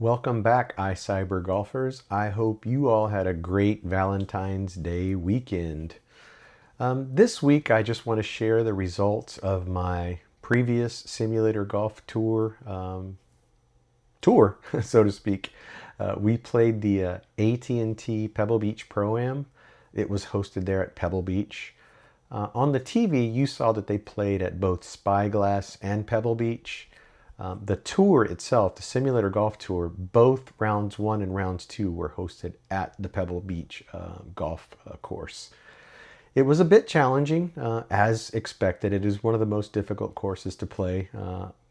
Welcome back, iCyber golfers. I hope you all had a great Valentine's Day weekend. This week, I just want to share the results of my previous simulator golf tour, so to speak. We played the AT&T Pebble Beach Pro-Am. It was hosted there at Pebble Beach. On the TV, you saw that they played at both Spyglass and Pebble Beach. The tour itself, the simulator golf tour, both rounds 1 and rounds 2 were hosted at the Pebble Beach golf course. It was a bit challenging, as expected. It is one of the most difficult courses to play.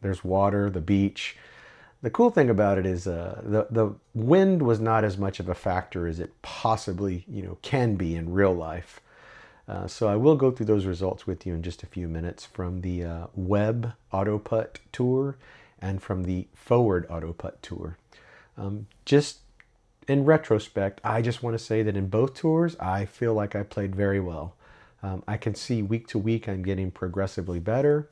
There's water, the beach. The cool thing about it is the wind was not as much of a factor as it possibly can be in real life. So I will go through those results with you in just a few minutes from the web Auto-Putt tour and from the forward Auto-Putt tour. Just in retrospect, I just want to say that in both tours, I feel like I played very well. I can see week to week I'm getting progressively better.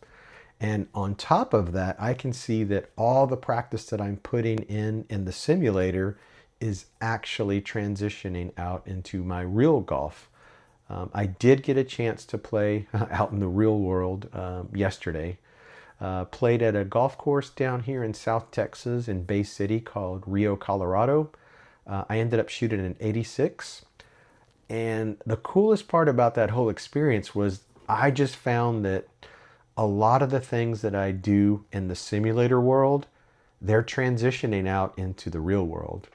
And on top of that, I can see that all the practice that I'm putting in the simulator is actually transitioning out into my real golf. I did get a chance to play out in the real world yesterday. Played at a golf course down here in South Texas in Bay City called Rio, Colorado. I ended up shooting an 86. And the coolest part about that whole experience was I just found that a lot of the things that I do in the simulator world, they're transitioning out into the real world.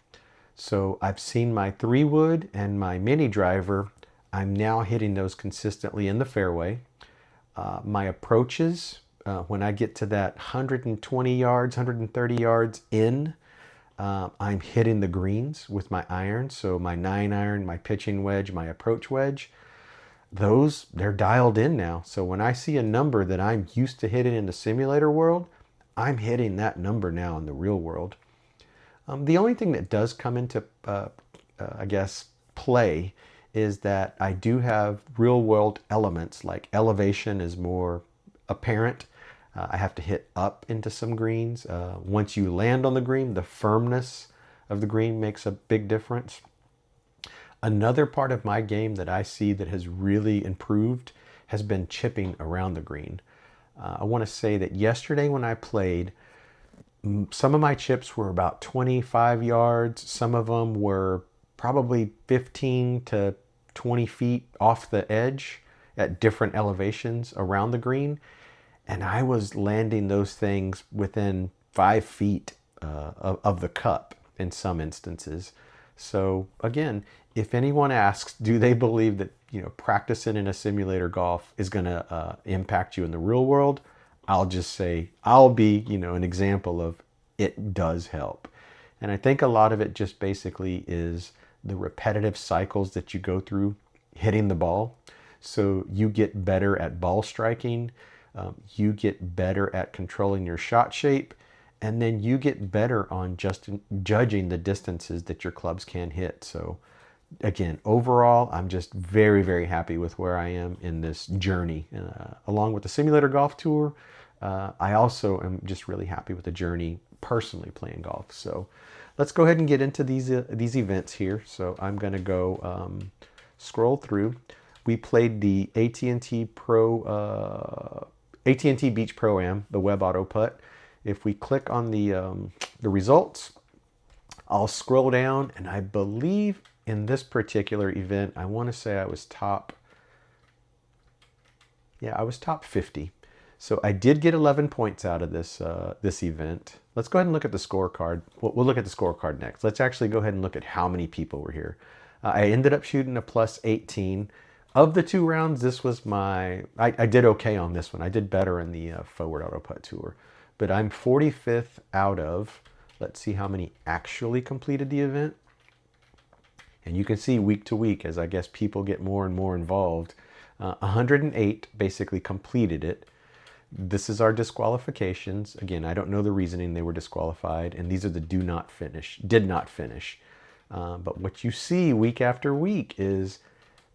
So I've seen my 3-wood and my mini driver. I'm now hitting those consistently in the fairway. My approaches, when I get to that 120 yards, 130 yards in, I'm hitting the greens with my iron. So my 9-iron, my pitching wedge, my approach wedge, they're dialed in now. So when I see a number that I'm used to hitting in the simulator world, I'm hitting that number now in the real world. The only thing that does come into, play is that I do have real world elements, like elevation is more apparent. I have to hit up into some greens. Once you land on the green, the firmness of the green makes a big difference. Another part of my game that I see that has really improved has been chipping around the green. I want to say that yesterday when I played, some of my chips were about 25 yards. Some of them were probably 15 to 20 feet off the edge at different elevations around the green. And I was landing those things within 5 feet of the cup in some instances. So again, if anyone asks, do they believe that practicing in a simulator golf is going to impact you in the real world? I'll just say I'll be an example of it does help. And I think a lot of it just basically is the repetitive cycles that you go through hitting the ball. So you get better at ball striking, you get better at controlling your shot shape, and then you get better on just judging the distances that your clubs can hit. So again, overall, I'm just very, very happy with where I am in this journey. Along with the simulator golf tour, I also am just really happy with the journey personally playing golf. So let's go ahead and get into these events here. So I'm going to go scroll through. We played the AT&T Beach Pro-Am, the web Auto-Putt. If we click on the results, I'll scroll down, and I believe in this particular event, I want to say I was top 50. So I did get 11 points out of this event. Let's go ahead and look at the scorecard. We'll look at the scorecard next. Let's actually go ahead and look at how many people were here. I ended up shooting a plus 18. Of the 2 rounds, this was I did okay on this one. I did better in the forward Auto-Putt tour. But I'm 45th out of, let's see how many actually completed the event. And you can see week to week, as I guess people get more and more involved, 108 basically completed it. This is our disqualifications. Again, I don't know the reasoning they were disqualified, and these are the did not finish. But what you see week after week is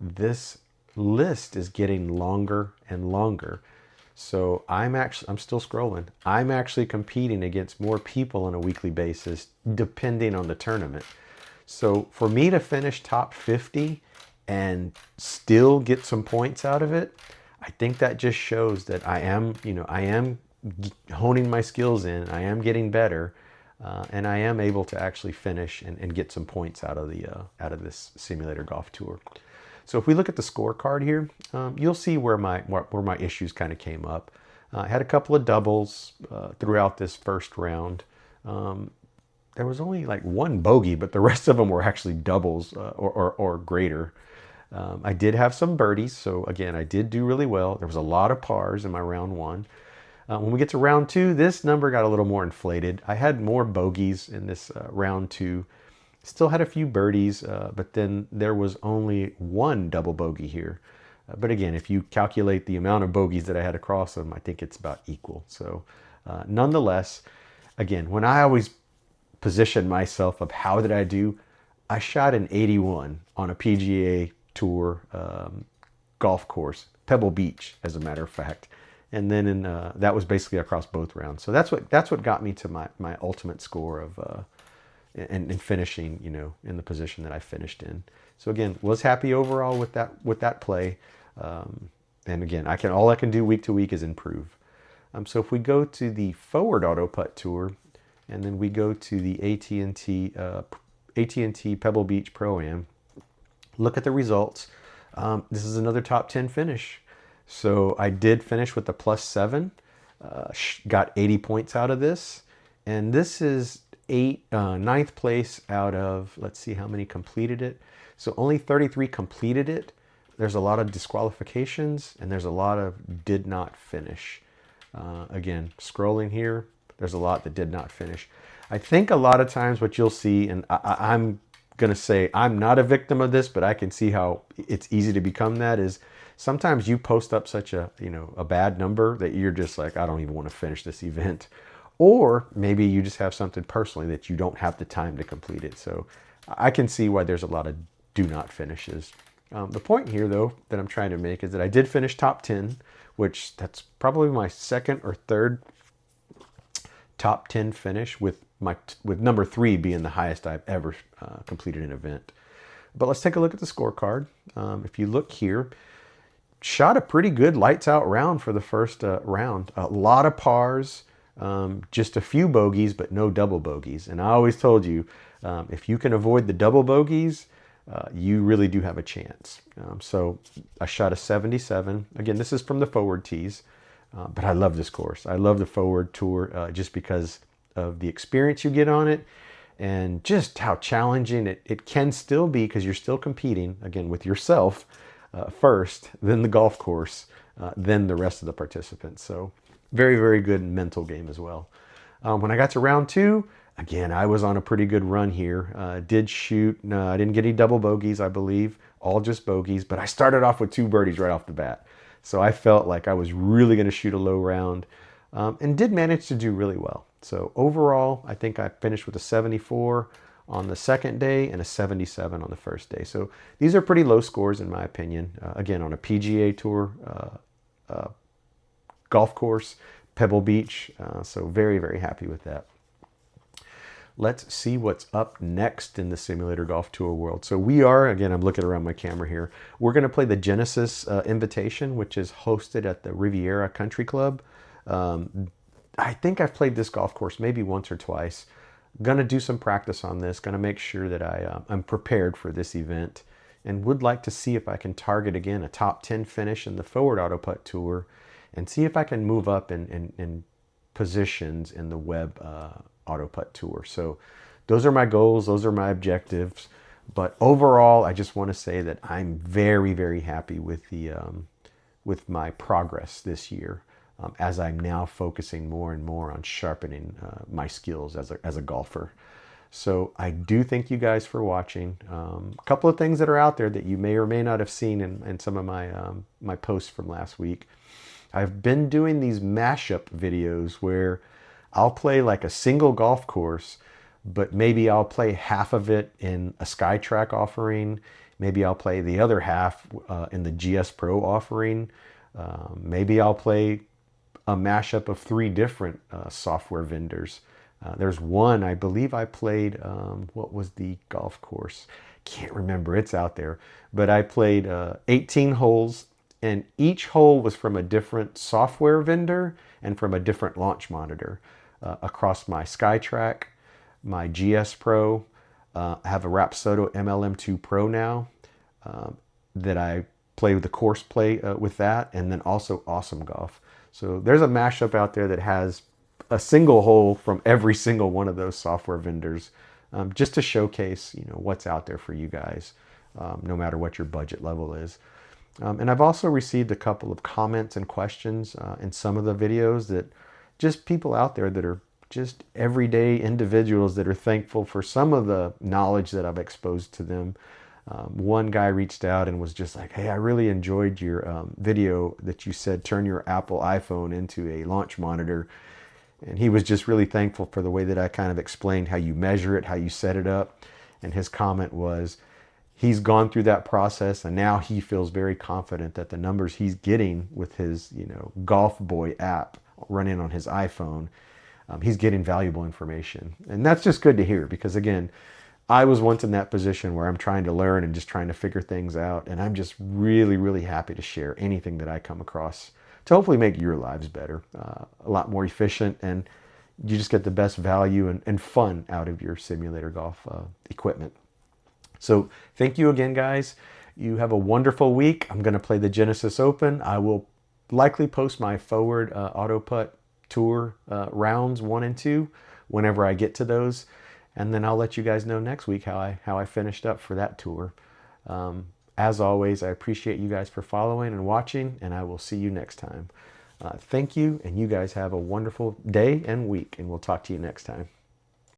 this list is getting longer and longer. So I'm still scrolling. I'm actually competing against more people on a weekly basis, depending on the tournament. So for me to finish top 50 and still get some points out of it, I think that just shows that I am honing my skills in. I am getting better, and I am able to actually finish and get some points out of this simulator golf tour. So if we look at the scorecard here, you'll see where my issues kind of came up. I had a couple of doubles throughout this first round. There was only like one bogey, but the rest of them were actually doubles or greater. I did have some birdies, so again, I did do really well. There was a lot of pars in my round one. When we get to round two, this number got a little more inflated. I had more bogeys in this round two. Still had a few birdies, but then there was only one double bogey here. But again, if you calculate the amount of bogeys that I had across them, I think it's about equal. So nonetheless, again, when I always position myself of how did I do, I shot an 81 on a PGA Tour golf course, Pebble Beach, as a matter of fact. And then that was basically across both rounds. So that's what got me to my ultimate score of and finishing, in the position that I finished in. So again, was happy overall with that play. And again, all I can do week to week is improve. So if we go to the Forward Auto-Putt Tour, and then we go to the AT&T Pebble Beach Pro-Am, look at the results. This is another top 10 finish. So I did finish with a +7, got 80 points out of this. And this is ninth place out of, let's see how many completed it. So only 33 completed it. There's a lot of disqualifications, and there's a lot of did not finish. Again, scrolling here, there's a lot that did not finish. I think a lot of times what you'll see, and I'm going to say I'm not a victim of this, but I can see how it's easy to become that, is sometimes you post up such a bad number that you're just like, I don't even want to finish this event. Or maybe you just have something personally that you don't have the time to complete it. So I can see why there's a lot of do not finishes. The point here, though, that I'm trying to make is that I did finish top 10, which that's probably my second or third top 10 finish, with number 3 being the highest I've ever completed an event. But let's take a look at the scorecard. If you look here, shot a pretty good lights out round for the first round. A lot of pars, just a few bogeys, but no double bogeys. And I always told you, if you can avoid the double bogeys, you really do have a chance. So I shot a 77. Again, this is from the forward tees, but I love this course. I love the Forward Tour just because of the experience you get on it, and just how challenging it can still be, because you're still competing, again, with yourself first, then the golf course, then the rest of the participants. So very, very good mental game as well. When I got to round 2, again, I was on a pretty good run here. Did shoot, I didn't get any double bogeys, I believe, all just bogeys, but I started off with 2 birdies right off the bat. So I felt like I was really going to shoot a low round, and did manage to do really well. So overall, I think I finished with a 74 on the second day and a 77 on the first day. So these are pretty low scores in my opinion. Again, on a PGA Tour golf course, Pebble Beach. So very, very happy with that. Let's see what's up next in the Simulator Golf Tour world. So we are, again, I'm looking around my camera here. We're going to play the Genesis Invitation, which is hosted at the Riviera Country Club. I think I've played this golf course maybe once or twice. Going to do some practice on this. Going to make sure that I'm prepared for this event, and would like to see if I can target, again, a top 10 finish in the Forward Auto-Putt Tour, and see if I can move up in positions in the Web Auto-Putt Tour. So those are my goals. Those are my objectives. But overall, I just want to say that I'm very, very happy with with my progress this year, as I'm now focusing more and more on sharpening my skills as a golfer. So I do thank you guys for watching. A couple of things that are out there that you may or may not have seen in some of my posts from last week. I've been doing these mashup videos where I'll play like a single golf course, but maybe I'll play half of it in a SkyTrack offering. Maybe I'll play the other half in the GS Pro offering. Maybe I'll play a mashup of 3 different software vendors. There's one, I believe I played, what was the golf course? Can't remember, it's out there. But I played 18 holes, and each hole was from a different software vendor and from a different launch monitor. Across my SkyTrack, my GS Pro, I have a Rapsodo MLM2 Pro now that I play with the course play with that, and then also Awesome Golf. So there's a mashup out there that has a single hole from every single one of those software vendors, just to showcase, what's out there for you guys, no matter what your budget level is. And I've also received a couple of comments and questions in some of the videos, that just people out there that are just everyday individuals that are thankful for some of the knowledge that I've exposed to them. One guy reached out and was just like, hey, I really enjoyed your video that you said turn your Apple iPhone into a launch monitor. And he was just really thankful for the way that I kind of explained how you measure it, how you set it up. And his comment was, he's gone through that process, and now he feels very confident that the numbers he's getting with his, Golf Boy app running on his iPhone, he's getting valuable information. And that's just good to hear, because again, I was once in that position where I'm trying to learn and just trying to figure things out. And I'm just really, really happy to share anything that I come across to hopefully make your lives better, a lot more efficient, and you just get the best value and fun out of your simulator golf equipment. So thank you again, guys. You have a wonderful week. I'm going to play the Genesis Open. I will likely post my forward Auto-Putt tour rounds 1 and 2 whenever I get to those. And then I'll let you guys know next week how I finished up for that tour. As always, I appreciate you guys for following and watching, and I will see you next time. Thank you, and you guys have a wonderful day and week, and we'll talk to you next time.